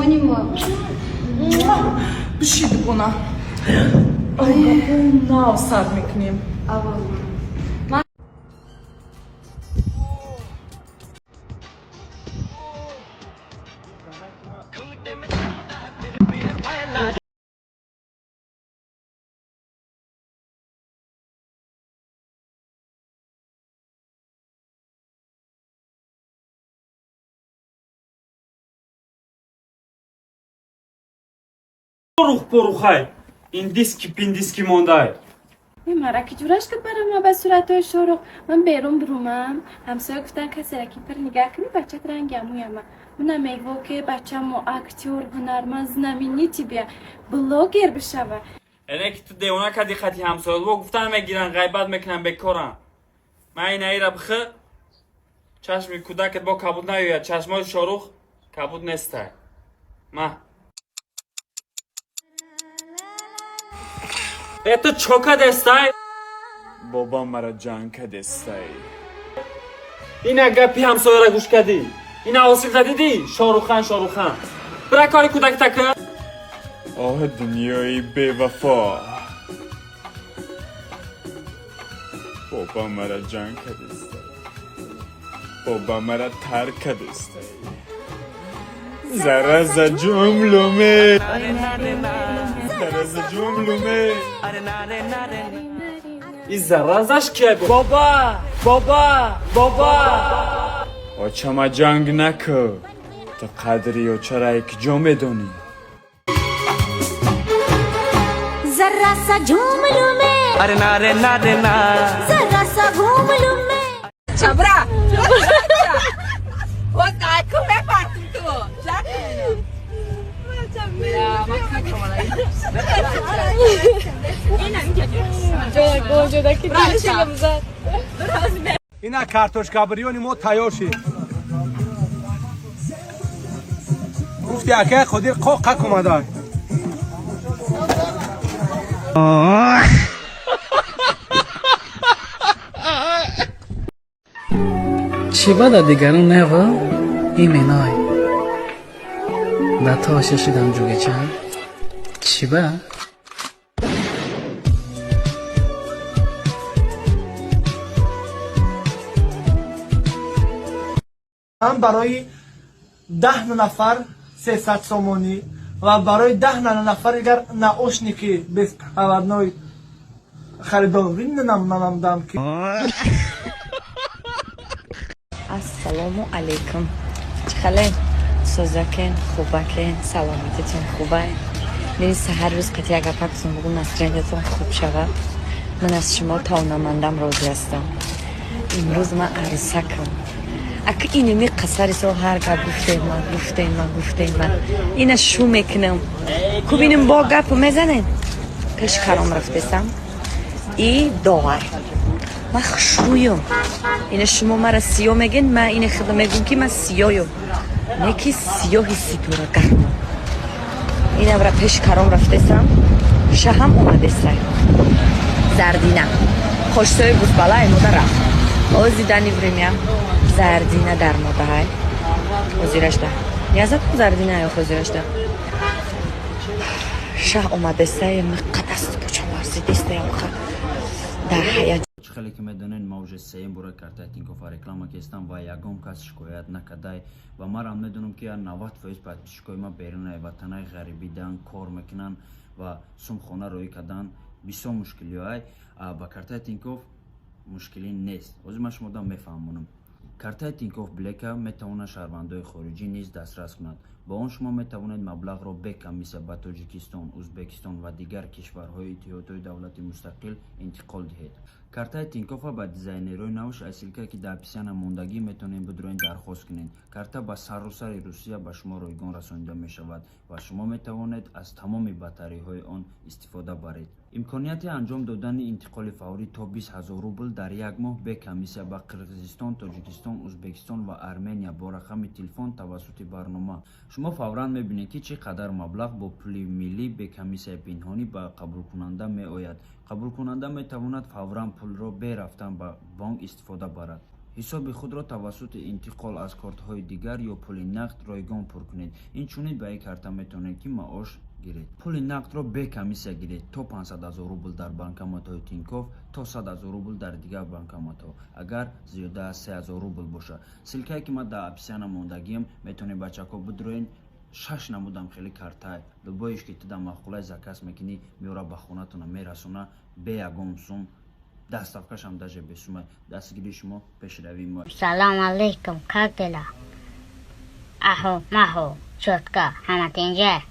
کنیم و بشید بونا نه سر میکنیم Порух порухай. این دیسکی پین دیسکی موندای. مرا که جورش کرد برای ما به صورت های شروع من بیرون برومم همسایه گفتن کسی رکی پر نگاه کنی بچه رنگ همویم من میگو که بچه ما اکتور هنرمند نمینی تی بیا بلاگر بشوه اینه که تو دیونا کدی خطی همسایه با گفتن میگیرن غیبت میکنن بکارن من این ایره بخه چشمی کودکت با کبود نیوید چشمای شاروخ کبود نسته ما تو چوکا دستای بابا مرا جان که دستای این گپی همسایه را گوش کردی این آسیل زدیدی شاروخان برای کاری کودک تکه آه دنیای بے وفا بابا مرا جان که دستای بابا مرا ترک دستای زرز جملومه زرز جملومه این زرزش که بابا آچما جنگ نکو تو قدری و چرا یک جو میدونی زراسا جملومه اره نه زراسا جملومه چبرا و کاکو بپرتم تو اینا کارتوشکا بریونی ما تیار شید گفتی اکه خودی قوقه کمدای چی بدا دیگرون نه و ایمنای دا تا ششیدم جوگه چند چی با من برای 10 نفر 300 سومونی و برای 10 نفر اگر ناوشنیکی без проводной خریداری نمیدم که السلام علیکم چخله سوزاکن خوباکن سلامتتون خوبه نیست هر روز قطعی اگر پاکتون بگو نسترندتون خوب شود من از شما تاونمندم راضی هستم امروز من عروسکم اگه اینو می قصری سو هر گپ گفته من اینا شو میکنم کو بینم با گپ میزنن کش کارم رفتم ای داور من خشویم اینا شما مرا سیاه میگن من این خدا میگم که من سیاهم نکی سیاهی سیتورا گرم اینا برا پیش کارم رفتم شهم اومده سای زردینه خوشتای بود بالا ایمودا رفت آزیدانی بریم زردینه در موده های وزیرش ده نیازت کن زردینه یا وزیرش ده شه اومده سای مقدست بچه مرزی دیسته یا مخه در حیات خیلی که میدونین موج سیم برای کارت تینکوف رکلام که استم و یکم کس شکایت نکردای و ما هم میدونم که 90% پاتیشکوی ما بیرون وطنای غریبی دن کار میکنن و سوم خونه روی کردن بیشتر مشکلی های با کارت تینکوف مشکلی نیست از ما شما میفهمونم کارت تینکوف بلکه میتونه شهروندای خارجی نیز دسترس کند با اون شما میتوانید مبلغ را به کم مثل به تاجیکستان، ازبکستان و دیگر کشورهای اتحادیه دولتی مستقل انتقال دهید. کارت تینکوف با دیزاینرهای نوش اصیل که در پیشان موندگی میتونید بدون درخواست کنید. کارت با سراسر روسیه به شما رایگان رسانیده می شود و شما میتوانید از تمام بطری های آن استفاده برید. امکانیت انجام دادن انتقال فوری تا 20,000 روبل در یک ماه به کم مثل با قرقیزستان، تاجیکستان، ازبکستان و ارمنیا با رقم تلفن توسط برنامه شما فوراً میبینید که چقدر مبلغ با پول ملی به کمیسیون پنهانی به قبول کننده می آید. قبول کننده می تواند فوراً پول را به رفتن به بانک استفاده برد. ҳисоби худро тавассути интиқол аз кортҳои дигар ё пули нақд ройгон пур кунед. Инчунин ба ин карта метавонед ки маош гиред. Пули нақдро бе комиссия гиред. То 500,000 рубл дар банкоматҳои Тинькофф, то 100,000 рубл дар дигар банкоматҳо. Агар зиёда аз 3000 рубл боша. Силкае ки ман дар описияна мондагиам, метавонед бачаҳо бидроен. 6 намудам хеле картай. Любоиш ки ту дар махқулаи заказ мекунӣ, меора ба хонатона мерасона бе ягон сум. Доставкашам даже без сумма. Дастгири шумо пешравии мо. Салом алейкум, как дела? Ахо, махо, четко, ҳама тинҷа.